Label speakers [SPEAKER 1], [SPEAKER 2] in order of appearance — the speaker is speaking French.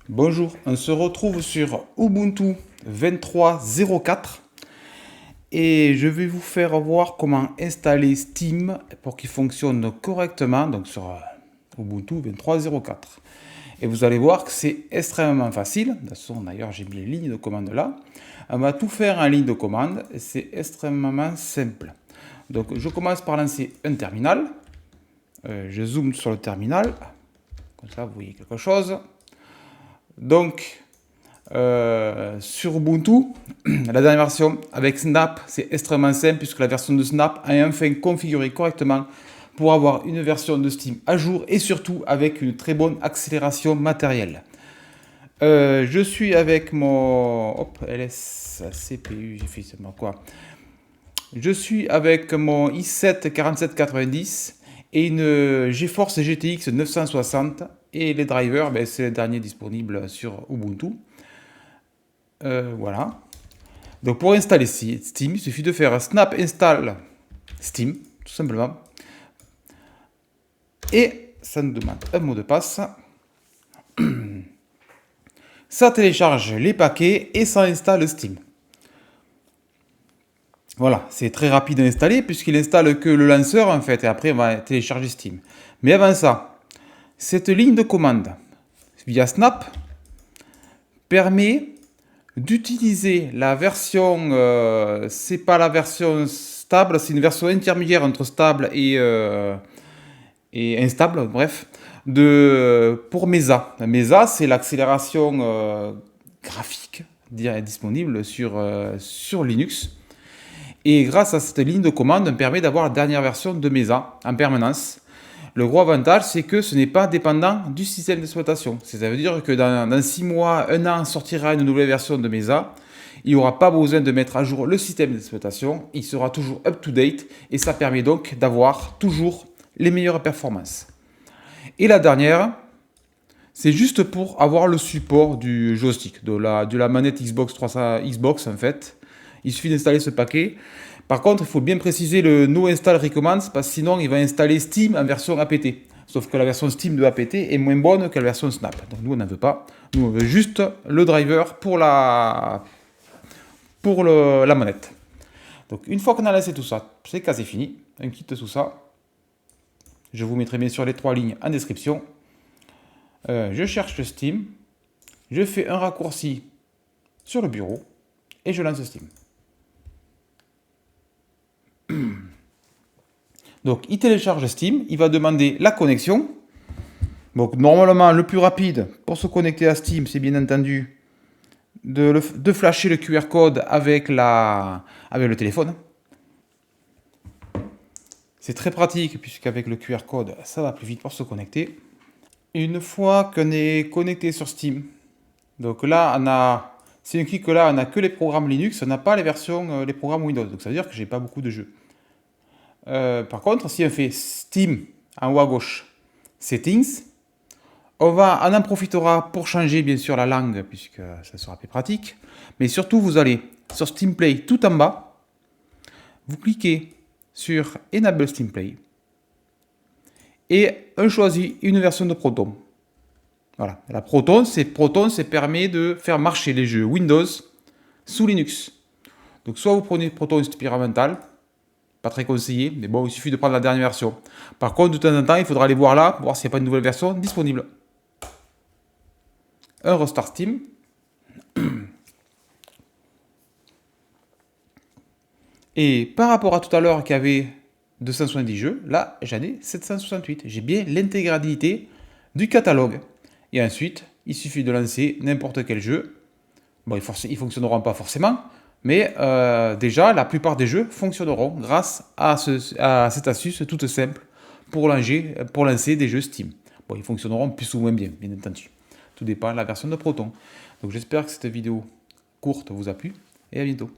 [SPEAKER 1] Bonjour, on se retrouve sur Ubuntu 23.04 et je vais vous faire voir comment installer Steam pour qu'il fonctionne correctement donc sur Ubuntu 23.04. Et vous allez voir que c'est extrêmement facile. De toute façon, d'ailleurs, j'ai mis les lignes de commande là. On va tout faire en ligne de commande et c'est extrêmement simple. Donc, je commence par lancer un terminal. Je zoome sur le terminal. Comme ça, vous voyez quelque chose. Donc, sur Ubuntu, la dernière version avec Snap, c'est extrêmement simple puisque la version de Snap est enfin configurée correctement pour avoir une version de Steam à jour et surtout avec une très bonne accélération matérielle. Je suis avec mon LS CPU, j'ai fait seulement quoi? Je suis avec mon i7 4790 et une GeForce GTX 960 et les drivers, c'est les derniers disponibles sur Ubuntu. Voilà. Donc pour installer Steam, il suffit de faire snap install Steam, tout simplement. Et ça nous demande un mot de passe. Ça télécharge les paquets et ça installe Steam. Voilà, c'est très rapide à installer puisqu'il installe que le lanceur en fait et après on va télécharger Steam. Mais avant ça, cette ligne de commande via Snap permet d'utiliser la version, c'est pas la version stable, c'est une version intermédiaire entre stable et instable, bref, pour Mesa. Mesa, c'est l'accélération graphique disponible sur Linux. Et grâce à cette ligne de commande, on permet d'avoir la dernière version de Mesa en permanence. Le gros avantage, c'est que ce n'est pas dépendant du système d'exploitation. Ça veut dire que dans 6 mois, 1 an, sortira une nouvelle version de Mesa. Il n'y aura pas besoin de mettre à jour le système d'exploitation. Il sera toujours up-to-date et ça permet donc d'avoir toujours les meilleures performances. Et la dernière, c'est juste pour avoir le support du joystick, de la manette Xbox 300 Xbox en fait. Il suffit d'installer ce paquet. Par contre, il faut bien préciser le no install recommends parce que sinon il va installer Steam en version APT. Sauf que la version Steam de APT est moins bonne que la version Snap. Donc nous on n'en veut pas. Nous on veut juste le driver pour la manette. Donc une fois qu'on a lancé tout ça, c'est quasi fini. On quitte tout ça. Je vous mettrai bien sûr les 3 lignes en description. Je cherche Steam. Je fais un raccourci sur le bureau et je lance Steam. Donc il télécharge Steam, il va demander la connexion. Donc normalement le plus rapide pour se connecter à Steam, c'est bien entendu de flasher le QR code avec le téléphone. C'est très pratique puisqu'avec le QR code, ça va plus vite pour se connecter. Une fois qu'on est connecté sur Steam, donc là c'est un clic que là on n'a que les programmes Linux, on n'a pas les programmes Windows. Donc ça veut dire que j'ai pas beaucoup de jeux. Par contre, si on fait Steam en haut à gauche, Settings, on en profitera pour changer bien sûr la langue puisque ça sera plus pratique. Mais surtout, vous allez sur Steam Play tout en bas, vous cliquez sur Enable Steam Play et on choisit une version de Proton. Voilà, la Proton, ça permet de faire marcher les jeux Windows sous Linux. Donc soit vous prenez Proton expérimental, pas très conseillé, mais bon, il suffit de prendre la dernière version. Par contre, de temps en temps, il faudra aller voir là, pour voir s'il n'y a pas une nouvelle version disponible. Un restart Steam. Et par rapport à tout à l'heure qui avait 270 jeux, là, j'en ai 768. J'ai bien l'intégralité du catalogue. Et ensuite, il suffit de lancer n'importe quel jeu. Bon, ils ne fonctionneront pas forcément, mais déjà, la plupart des jeux fonctionneront grâce à cette astuce toute simple pour lancer des jeux Steam. Bon, ils fonctionneront plus ou moins bien entendu. Tout dépend de la version de Proton. Donc j'espère que cette vidéo courte vous a plu et à bientôt.